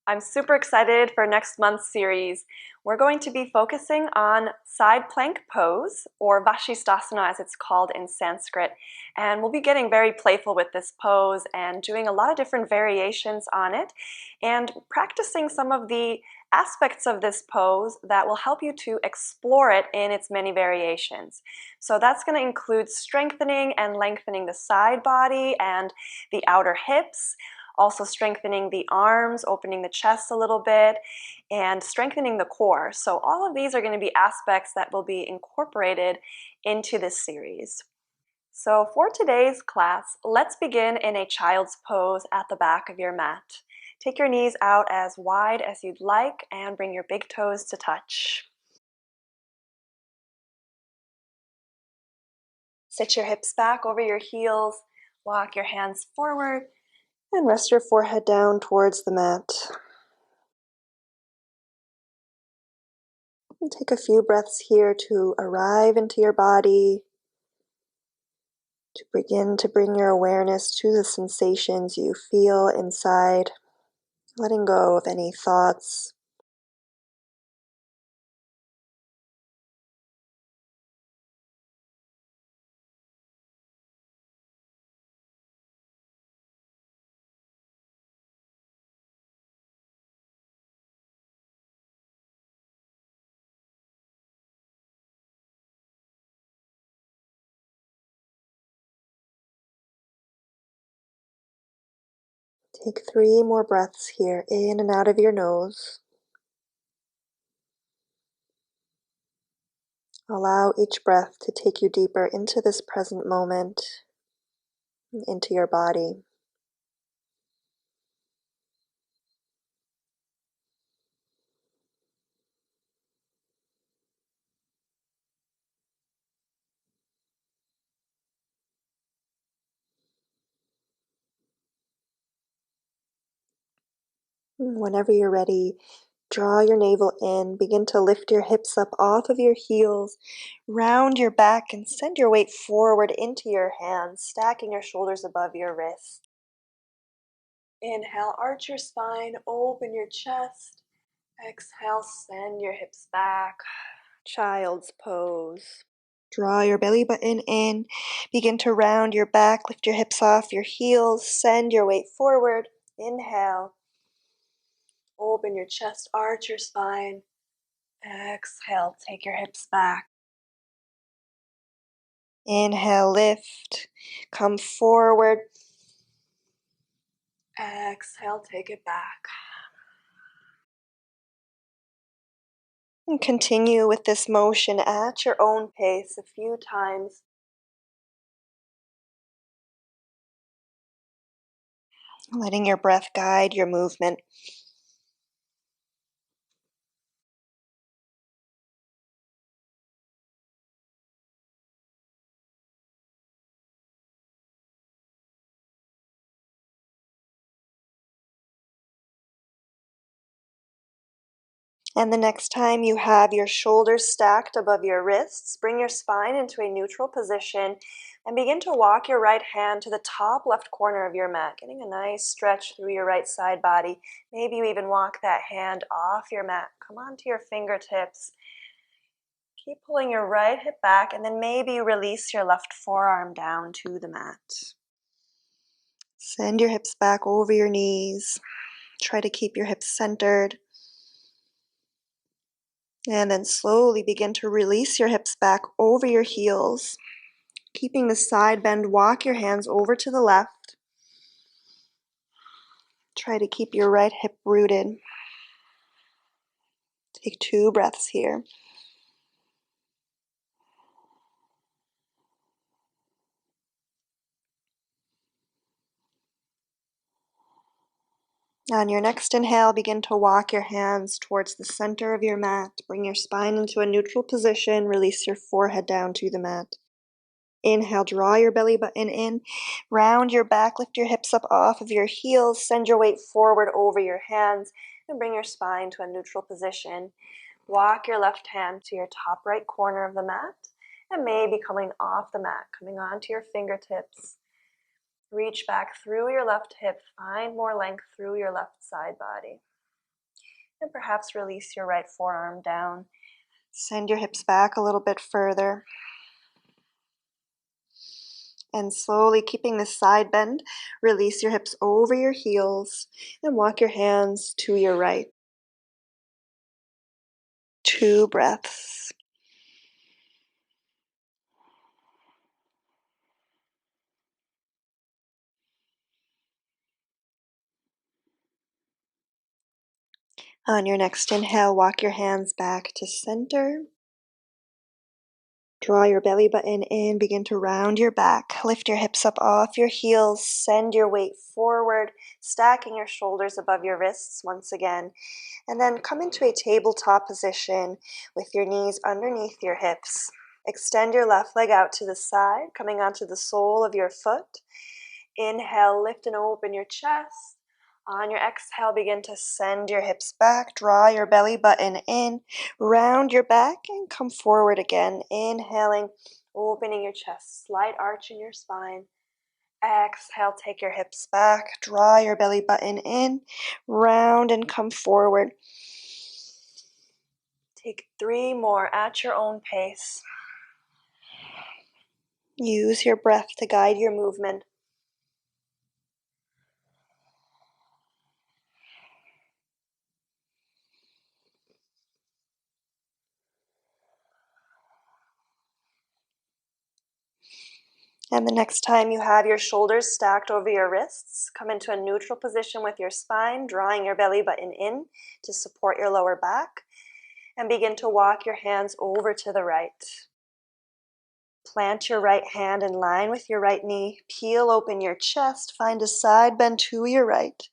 I'm super excited for next month's series. We're going to be focusing on side plank pose, or Vasisthasana as it's called in Sanskrit. And we'll be getting very playful with this pose and doing a lot of different variations on it and practicing some of the aspects of this pose that will help you to explore it in its many variations. So that's going to include strengthening and lengthening the side body and the outer hips, also strengthening the arms, opening the chest a little bit, and strengthening the core. So all of these are going to be aspects that will be incorporated into this series. So for today's class, let's begin in a child's pose at the back of your mat. Take your knees out as wide as you'd like and bring your big toes to touch. Sit your hips back over your heels, walk your hands forward, and rest your forehead down towards the mat. And take a few breaths here to arrive into your body, to begin to bring your awareness to the sensations you feel inside, letting go of any thoughts. Take 3 more breaths here, in and out of your nose. Allow each breath to take you deeper into this present moment, into your body. Whenever you're ready, draw your navel in, begin to lift your hips up off of your heels, round your back and send your weight forward into your hands, stacking your shoulders above your wrists. Inhale, arch your spine, open your chest. Exhale, send your hips back. Child's pose. Draw your belly button in, begin to round your back, lift your hips off your heels, send your weight forward. Inhale. Open your chest, arch your spine. Exhale, take your hips back. Inhale, lift, come forward. Exhale, take it back. And continue with this motion at your own pace a few times. Letting your breath guide your movement. And the next time you have your shoulders stacked above your wrists, bring your spine into a neutral position and begin to walk your right hand to the top left corner of your mat, getting a nice stretch through your right side body. Maybe you even walk that hand off your mat. Come onto your fingertips. Keep pulling your right hip back, and then maybe you release your left forearm down to the mat. Send your hips back over your knees. Try to keep your hips centered. And then slowly begin to release your hips back over your heels. Keeping the side bend, walk your hands over to the left. Try to keep your right hip rooted. Take 2 breaths here. On your next inhale, begin to walk your hands towards the center of your mat. Bring your spine into a neutral position. Release your forehead down to the mat. Inhale, draw your belly button in. Round your back, lift your hips up off of your heels. Send your weight forward over your hands and bring your spine to a neutral position. Walk your left hand to your top right corner of the mat and maybe coming off the mat, coming onto your fingertips. Reach back through your left hip, find more length through your left side body. And perhaps release your right forearm down. Send your hips back a little bit further. And slowly, keeping this side bend, release your hips over your heels and walk your hands to your right. 2 breaths. On your next inhale, walk your hands back to center. Draw your belly button in, begin to round your back. Lift your hips up off your heels, send your weight forward, stacking your shoulders above your wrists once again. And then come into a tabletop position with your knees underneath your hips. Extend your left leg out to the side, coming onto the sole of your foot. Inhale, lift and open your chest. On your exhale, begin to send your hips back. Draw your belly button in. Round your back and come forward again. Inhaling, opening your chest. Slight arch in your spine. Exhale, take your hips back. Draw your belly button in. Round and come forward. Take 3 more at your own pace. Use your breath to guide your movement. And the next time you have your shoulders stacked over your wrists, come into a neutral position with your spine, drawing your belly button in to support your lower back, and begin to walk your hands over to the right. Plant your right hand in line with your right knee, peel open your chest, find a side bend to your right.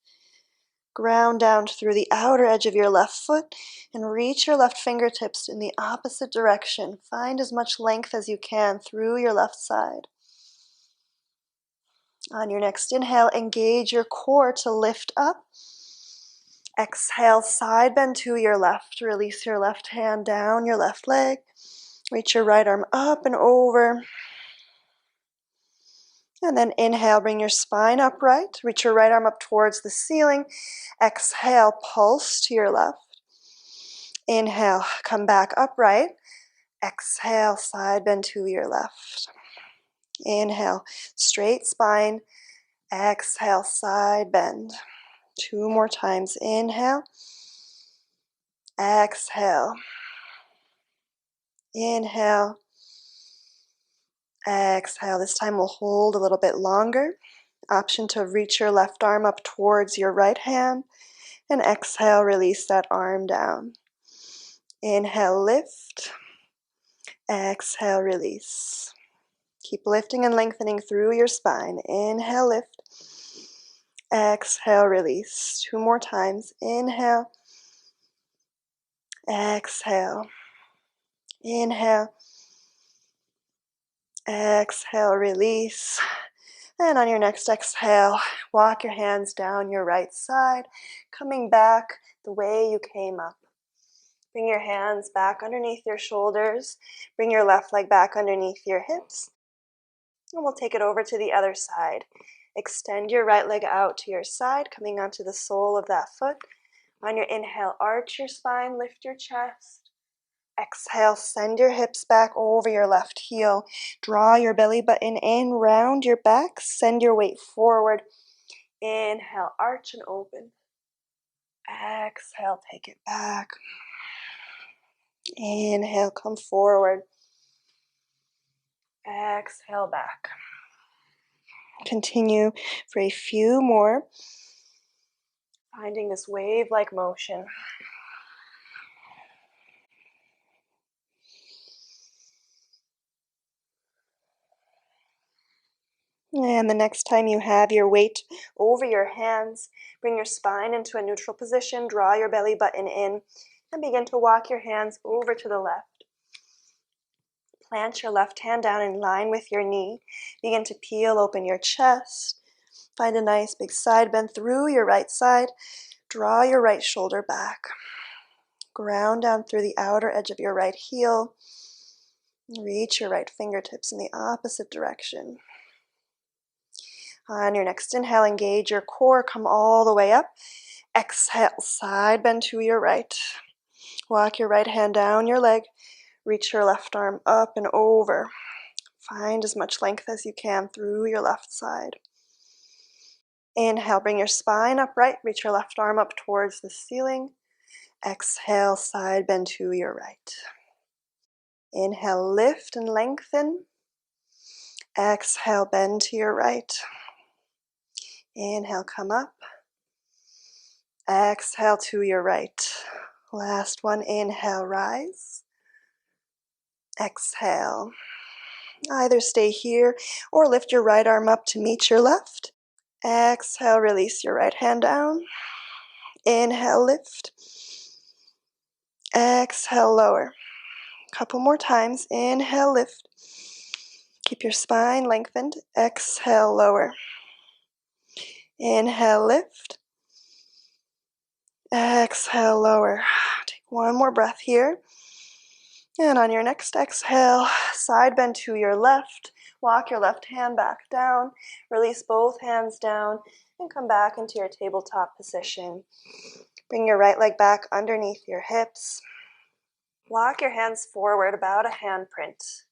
Ground down through the outer edge of your left foot and reach your left fingertips in the opposite direction. Find as much length as you can through your left side. On your next inhale, engage your core to lift up. Exhale, side bend to your left. Release your left hand down your left leg. Reach your right arm up and over. And then inhale, bring your spine upright. Reach your right arm up towards the ceiling. Exhale, pulse to your left. Inhale, come back upright. Exhale, side bend to your left. Inhale, straight spine. Exhale, side bend. 2 more times. Inhale. Exhale. Inhale. Exhale. This time we'll hold a little bit longer. Option to reach your left arm up towards your right hand. And exhale, release that arm down. Inhale, lift. Exhale, release. Keep lifting and lengthening through your spine. Inhale, lift. Exhale, release. 2 more times. Inhale. Exhale. Inhale. Exhale, release. And on your next exhale, walk your hands down your right side, coming back the way you came up. Bring your hands back underneath your shoulders. Bring your left leg back underneath your hips. And we'll take it over to the other side. Extend your right leg out to your side, coming onto the sole of that foot. On your inhale, arch your spine, lift your chest. Exhale, send your hips back over your left heel. Draw your belly button in, round your back, send your weight forward. Inhale, arch and open. Exhale, take it back. Inhale, come forward. Exhale, back. Continue for a few more, finding this wave-like motion. And the next time you have your weight over your hands, bring your spine into a neutral position, draw your belly button in, and begin to walk your hands over to the left. Plant your left hand down in line with your knee. Begin to peel open your chest. Find a nice big side bend through your right side. Draw your right shoulder back. Ground down through the outer edge of your right heel. Reach your right fingertips in the opposite direction. On your next inhale, engage your core, come all the way up. Exhale, side bend to your right. Walk your right hand down your leg. Reach your left arm up and over. Find as much length as you can through your left side. Inhale, bring your spine upright. Reach your left arm up towards the ceiling. Exhale, side bend to your right. Inhale, lift and lengthen. Exhale, bend to your right. Inhale, come up. Exhale to your right. Last one, inhale, rise. Exhale. Either stay here or lift your right arm up to meet your left. Exhale, release your right hand down. Inhale, lift. Exhale, lower. Couple more times. Inhale, lift. Keep your spine lengthened. Exhale, lower. Inhale, lift. Exhale, lower. Take one more breath here. And on your next exhale, side bend to your left. Walk your left hand back down. Release both hands down and come back into your tabletop position. Bring your right leg back underneath your hips. Walk your hands forward about a handprint.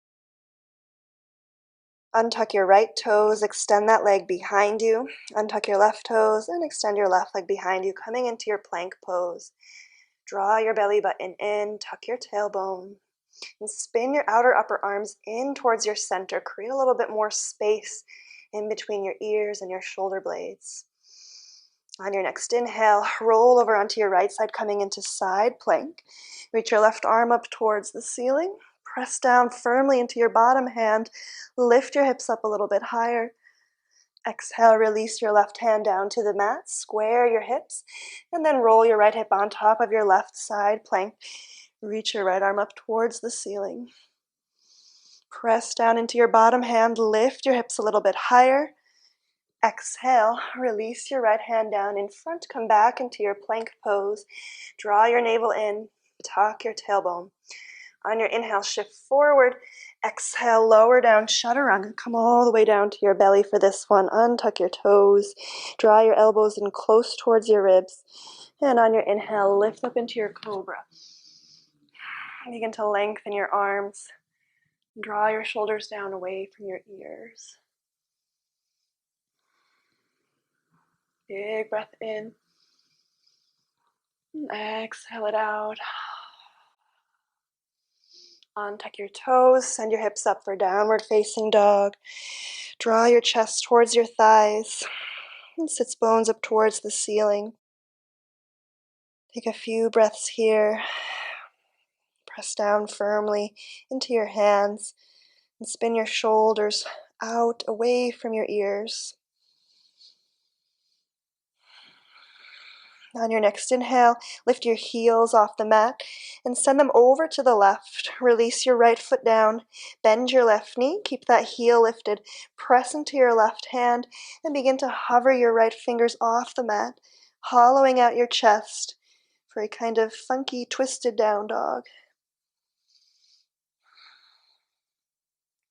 Untuck your right toes, extend that leg behind you. Untuck your left toes and extend your left leg behind you, coming into your plank pose. Draw your belly button in, tuck your tailbone, and spin your outer upper arms in towards your center. Create a little bit more space in between your ears and your shoulder blades. On your next inhale, roll over onto your right side, coming into side plank. Reach your left arm up towards the ceiling. Press down firmly into your bottom hand. Lift your hips up a little bit higher. Exhale, release your left hand down to the mat. Square your hips, and then roll your right hip on top of your left side plank. Reach your right arm up towards the ceiling. Press down into your bottom hand. Lift your hips a little bit higher. Exhale, release your right hand down in front. Come back into your plank pose. Draw your navel in. Tuck your tailbone. On your inhale, shift forward. Exhale, lower down, chaturanga. Come all the way down to your belly for this one. Untuck your toes. Draw your elbows in close towards your ribs. And on your inhale, lift up into your cobra. Begin to lengthen your arms. Draw your shoulders down away from your ears. Big breath in. Exhale it out. Untuck your toes, send your hips up for downward facing dog. Draw your chest towards your thighs and sits bones up towards the ceiling. Take a few breaths here. Press down firmly into your hands and spin your shoulders out away from your ears. On your next inhale, lift your heels off the mat and send them over to the left. Release your right foot down, bend your left knee, keep that heel lifted, press into your left hand, and begin to hover your right fingers off the mat, hollowing out your chest for a kind of funky, twisted down dog.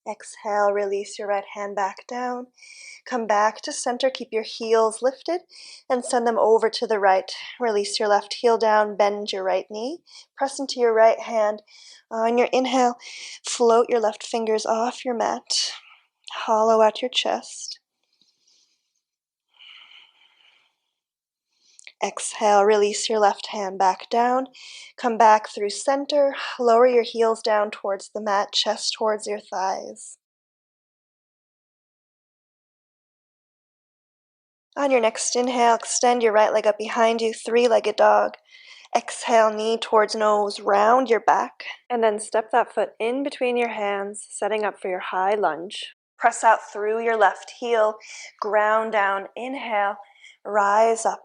Exhale, release your right hand back down. Come back to center, keep your heels lifted and send them over to the right. Release your left heel down, bend your right knee, press into your right hand. On your inhale, float your left fingers off your mat, hollow out your chest. Exhale, release your left hand back down. Come back through center, lower your heels down towards the mat, chest towards your thighs. On your next inhale, extend your right leg up behind you, three-legged dog. Exhale, knee towards nose, round your back. And then step that foot in between your hands, setting up for your high lunge. Press out through your left heel, ground down, inhale, rise up.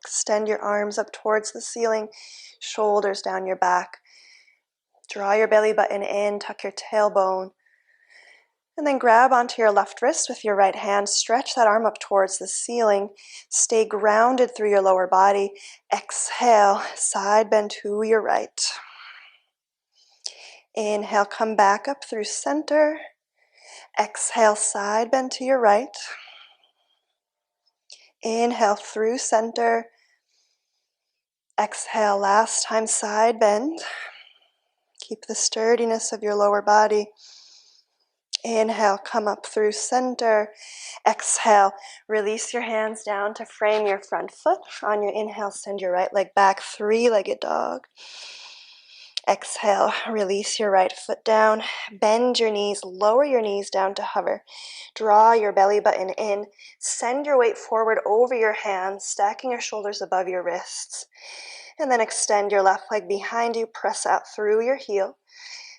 Extend your arms up towards the ceiling, shoulders down your back. Draw your belly button in, tuck your tailbone. And then grab onto your left wrist with your right hand. Stretch that arm up towards the ceiling. Stay grounded through your lower body. Exhale, side bend to your right. Inhale, come back up through center. Exhale, side bend to your right. Inhale through center. Exhale, last time, side bend. Keep the sturdiness of your lower body. Inhale, come up through center. Exhale, release your hands down to frame your front foot. On your inhale, send your right leg back, three-legged dog. Exhale, release your right foot down. Bend your knees, lower your knees down to hover. Draw your belly button in. Send your weight forward over your hands, stacking your shoulders above your wrists. And then extend your left leg behind you, press out through your heel.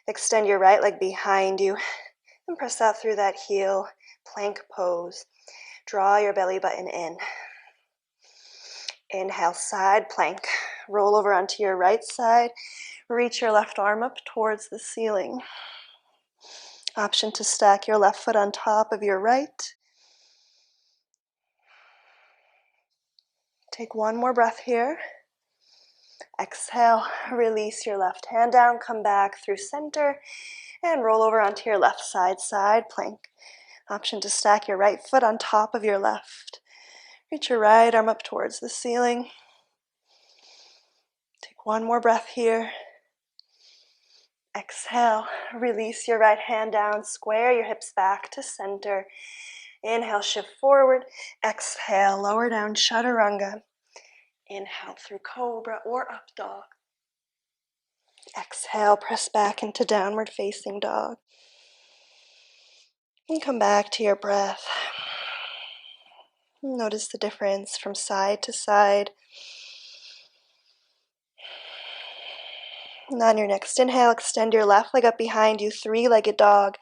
Extend your right leg behind you and press out through that heel, plank pose. Draw your belly button in. Inhale, side plank. Roll over onto your right side. Reach your left arm up towards the ceiling. Option to stack your left foot on top of your right. Take one more breath here. Exhale, release your left hand down, come back through center, and roll over onto your left side, side plank. Option to stack your right foot on top of your left. Reach your right arm up towards the ceiling. Take one more breath here. Exhale, release your right hand down, square your hips back to center. Inhale, shift forward. Exhale, lower down, chaturanga. Inhale through cobra or up dog. Exhale, press back into downward facing dog. And come back to your breath. Notice the difference from side to side. And on your next inhale, extend your left leg up behind you, three-legged dog.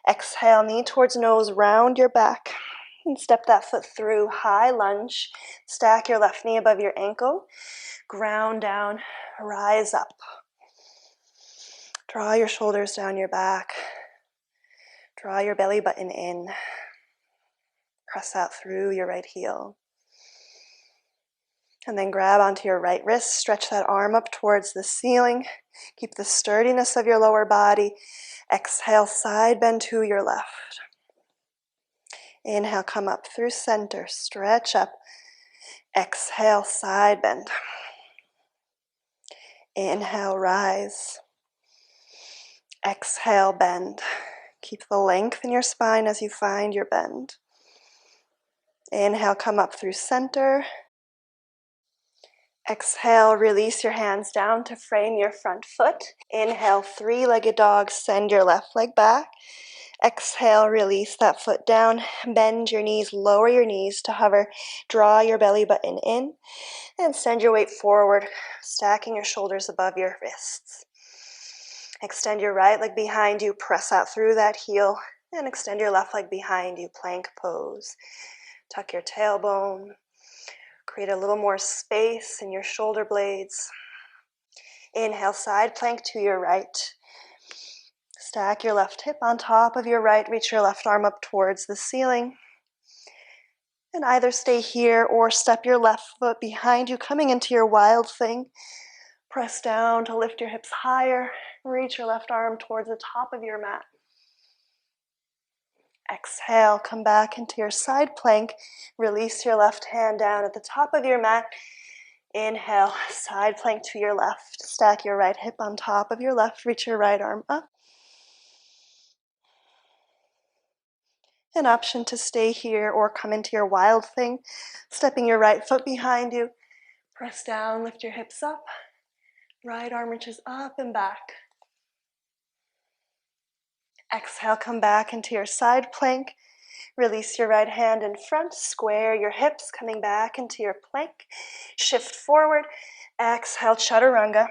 Exhale, knee towards nose, round your back. And step that foot through, high lunge. Stack your left knee above your ankle. Ground down, rise up. Draw your shoulders down your back. Draw your belly button in. Press out through your right heel. And then grab onto your right wrist, stretch that arm up towards the ceiling. Keep the sturdiness of your lower body. Exhale, side bend to your left. Inhale, come up through center, stretch up. Exhale, side bend. Inhale, rise. Exhale, bend. Keep the length in your spine as you find your bend. Inhale, come up through center. Exhale, release your hands down to frame your front foot. Inhale, three-legged dog, send your left leg back. Exhale, release that foot down. Bend your knees, lower your knees to hover. Draw your belly button in and send your weight forward, stacking your shoulders above your wrists. Extend your right leg behind you, press out through that heel, and extend your left leg behind you, plank pose. Tuck your tailbone. Create a little more space in your shoulder blades. Inhale, side plank to your right. Stack your left hip on top of your right. Reach your left arm up towards the ceiling. And either stay here or step your left foot behind you, coming into your wild thing. Press down to lift your hips higher. Reach your left arm towards the top of your mat. Exhale, come back into your side plank. Release your left hand down at the top of your mat. Inhale, side plank to your left. Stack your right hip on top of your left. Reach your right arm up. An option to stay here or come into your wild thing. Stepping your right foot behind you. Press down, lift your hips up. Right arm reaches up and back. Exhale, come back into your side plank. Release your right hand in front. Square your hips, coming back into your plank. Shift forward. Exhale, chaturanga.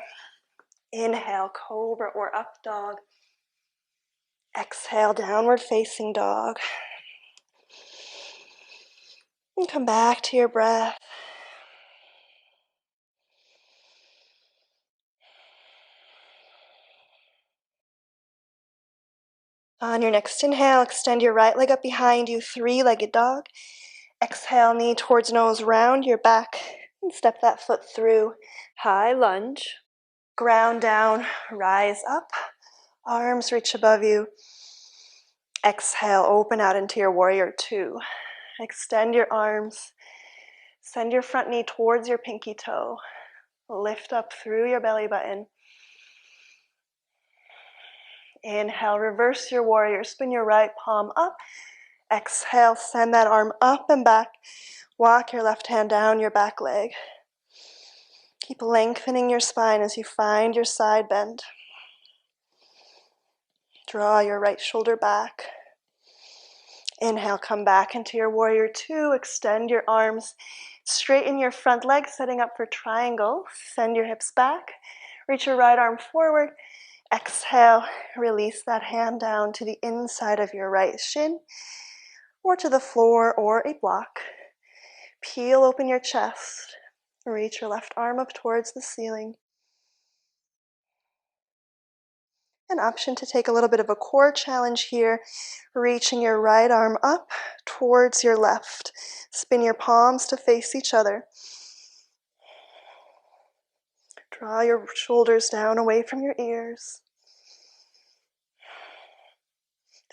Inhale, cobra or up dog. Exhale, downward facing dog. And come back to your breath. On your next inhale, extend your right leg up behind you, three-legged dog. Exhale, knee towards nose, round your back, and step that foot through. High lunge. Ground down, rise up. Arms reach above you. Exhale, open out into your warrior two. Extend your arms. Send your front knee towards your pinky toe. Lift up through your belly button. Inhale, reverse your warrior. Spin your right palm up. Exhale, send that arm up and back. Walk your left hand down your back leg. Keep lengthening your spine as you find your side bend. Draw your right shoulder back. Inhale, come back into your warrior two. Extend your arms. Straighten your front leg, setting up for triangle. Send your hips back. Reach your right arm forward. Exhale, release that hand down to the inside of your right shin or to the floor or a block. Peel open your chest. Reach your left arm up towards the ceiling. An option to take a little bit of a core challenge here, reaching your right arm up towards your left. Spin your palms to face each other. Draw your shoulders down away from your ears.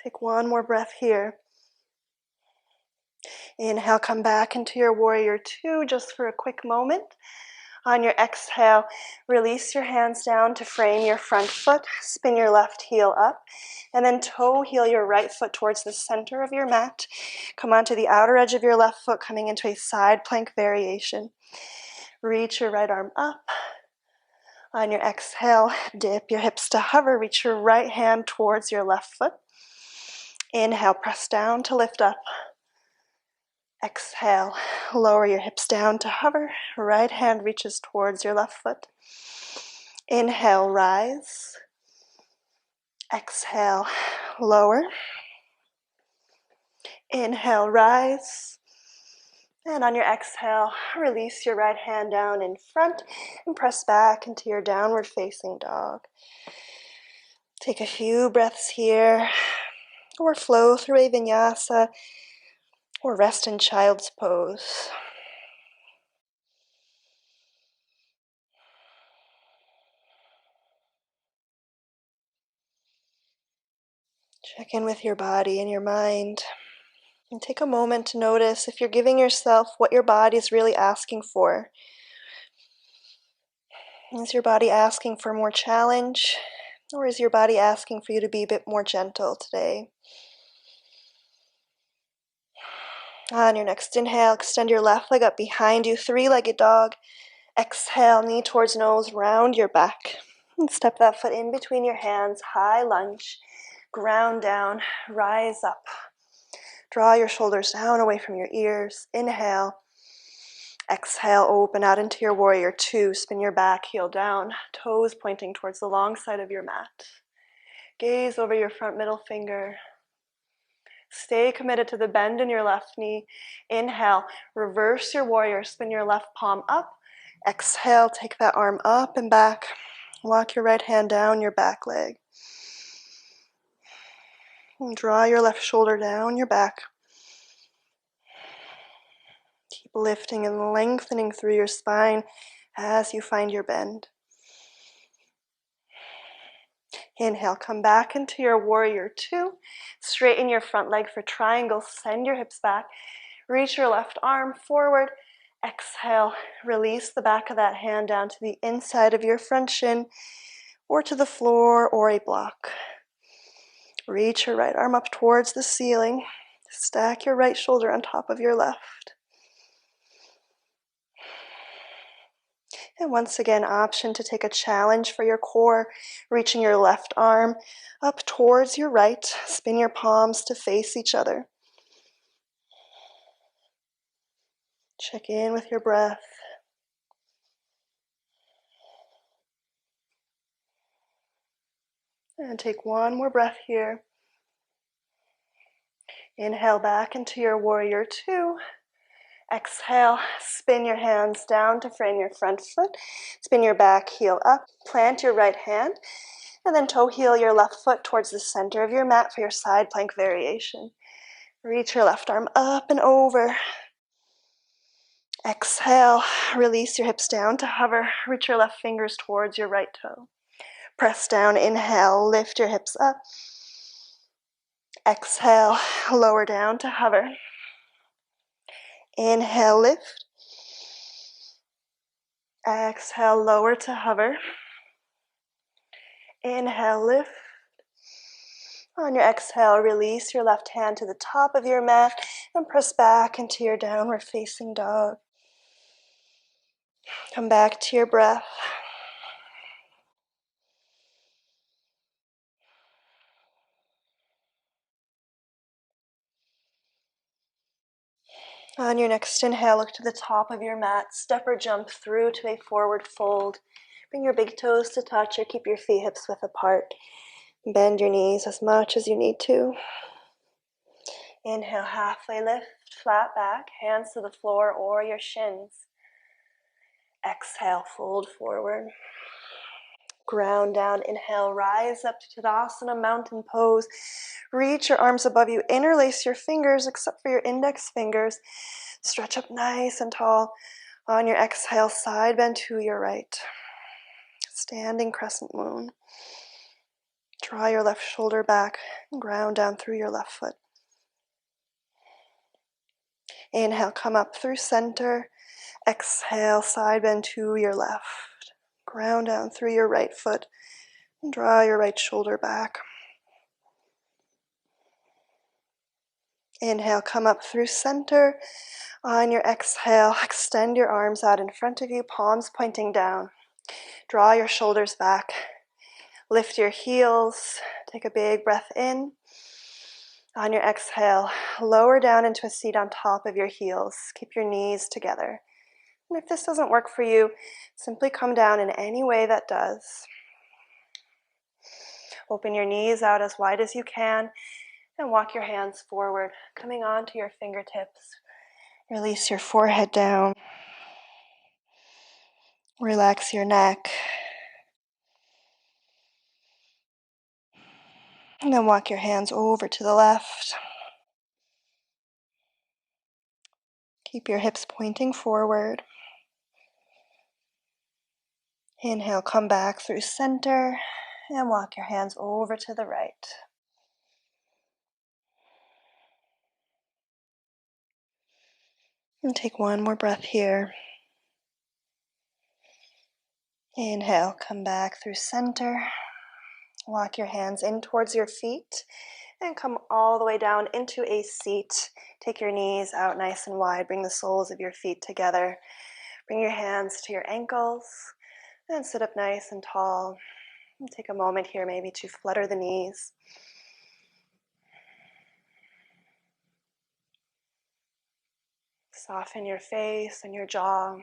Take one more breath here. Inhale, come back into your warrior two just for a quick moment. On your exhale, release your hands down to frame your front foot. Spin your left heel up, and then toe heel your right foot towards the center of your mat. Come onto the outer edge of your left foot, coming into a side plank variation. Reach your right arm up. On your exhale, dip your hips to hover. Reach your right hand towards your left foot. Inhale, press down to lift up. Exhale, lower your hips down to hover. Right hand reaches towards your left foot. Inhale, rise. Exhale, lower. Inhale, rise. And on your exhale, release your right hand down in front and press back into your downward facing dog. Take a few breaths here, or flow through a vinyasa, or rest in child's pose. Check in with your body and your mind. And take a moment to notice if you're giving yourself what your body is really asking for. Is your body asking for more challenge? Or is your body asking for you to be a bit more gentle today? On your next inhale, extend your left leg up behind you, three-legged dog. Exhale, knee towards nose, round your back. And step that foot in between your hands, high lunge. Ground down, rise up. Draw your shoulders down away from your ears. Inhale. Exhale, open out into your warrior two. Spin your back heel down, toes pointing towards the long side of your mat. Gaze over your front middle finger. Stay committed to the bend in your left knee. Inhale, reverse your warrior. Spin your left palm up. Exhale, take that arm up and back. Walk your right hand down your back leg. And draw your left shoulder down your back. Keep lifting and lengthening through your spine as you find your bend. Inhale, come back into your warrior two. Straighten your front leg for triangle. Send your hips back. Reach your left arm forward. Exhale, release the back of that hand down to the inside of your front shin or to the floor or a block. Reach your right arm up towards the ceiling. Stack your right shoulder on top of your left. And once again, option to take a challenge for your core, reaching your left arm up towards your right. Spin your palms to face each other. Check in with your breath. And take one more breath here. Inhale back into your warrior two. Exhale, spin your hands down to frame your front foot. Spin your back heel up. Plant your right hand. And then toe heel your left foot towards the center of your mat for your side plank variation. Reach your left arm up and over. Exhale, release your hips down to hover. Reach your left fingers towards your right toe. Press down, inhale, lift your hips up. Exhale, lower down to hover. Inhale, lift. Exhale, lower to hover. Inhale, lift. On your exhale, release your left hand to the top of your mat and press back into your downward facing dog. Come back to your breath. On your next inhale, look to the top of your mat. Step or jump through to a forward fold. Bring your big toes to touch or keep your feet hips width apart. Bend your knees as much as you need to. Inhale, halfway lift, flat back, hands to the floor or your shins. Exhale, fold forward. Ground down, inhale, rise up to Tadasana, mountain pose. Reach your arms above you, interlace your fingers except for your index fingers. Stretch up nice and tall. On your exhale, side bend to your right. Standing crescent moon. Draw your left shoulder back, ground down through your left foot. Inhale, come up through center. Exhale, side bend to your left. Ground down through your right foot. Draw your right shoulder back. Inhale, come up through center. On your exhale, extend your arms out in front of you, palms pointing down. Draw your shoulders back. Lift your heels. Take a big breath in. On your exhale, lower down into a seat on top of your heels. Keep your knees together. And if this doesn't work for you, simply come down in any way that does. Open your knees out as wide as you can and walk your hands forward, coming onto your fingertips. Release your forehead down. Relax your neck. And then walk your hands over to the left. Keep your hips pointing forward. Inhale, come back through center and walk your hands over to the right. And take one more breath here. Inhale, come back through center. Walk your hands in towards your feet and come all the way down into a seat. Take your knees out nice and wide. Bring the soles of your feet together. Bring your hands to your ankles and sit up nice and tall. And take a moment here maybe to flutter the knees. Soften your face and your jaw.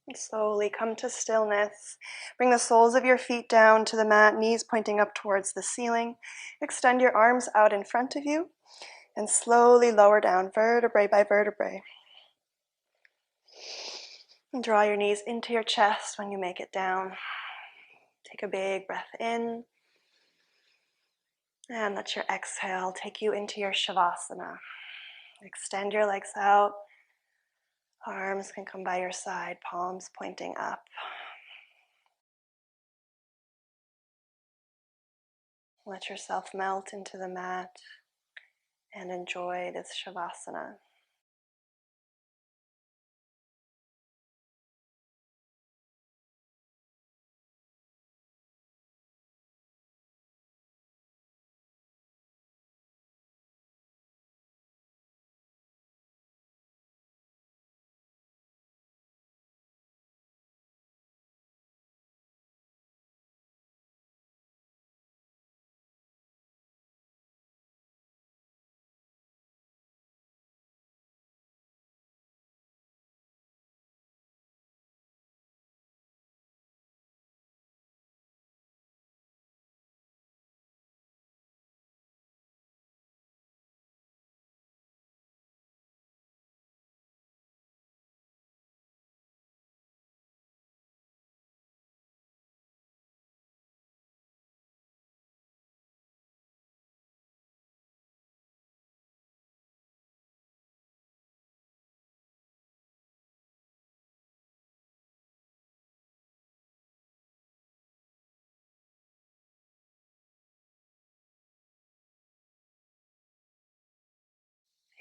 And slowly come to stillness. Bring the soles of your feet down to the mat, knees pointing up towards the ceiling. Extend your arms out in front of you and slowly lower down vertebrae by vertebrae. And draw your knees into your chest when you make it down. Take a big breath in. And let your exhale take you into your Shavasana. Extend your legs out. Arms can come by your side, palms pointing up. Let yourself melt into the mat and enjoy this Shavasana.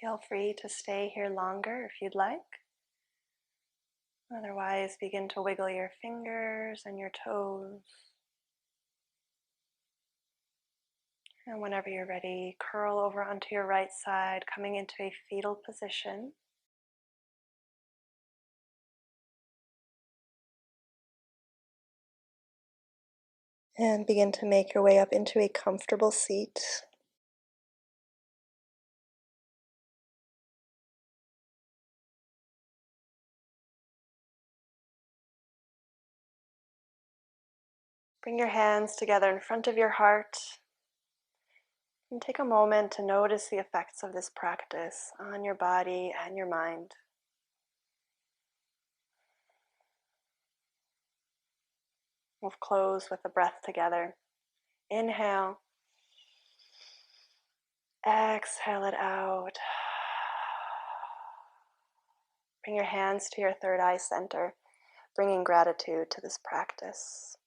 Feel free to stay here longer if you'd like. Otherwise, begin to wiggle your fingers and your toes. And whenever you're ready, curl over onto your right side, coming into a fetal position. And begin to make your way up into a comfortable seat. Bring your hands together in front of your heart and take a moment to notice the effects of this practice on your body and your mind. We'll close with a breath together. Inhale. Exhale it out. Bring your hands to your third eye center, bringing gratitude to this practice.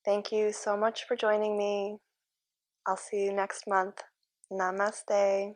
Thank you so much for joining me. I'll see you next month. Namaste.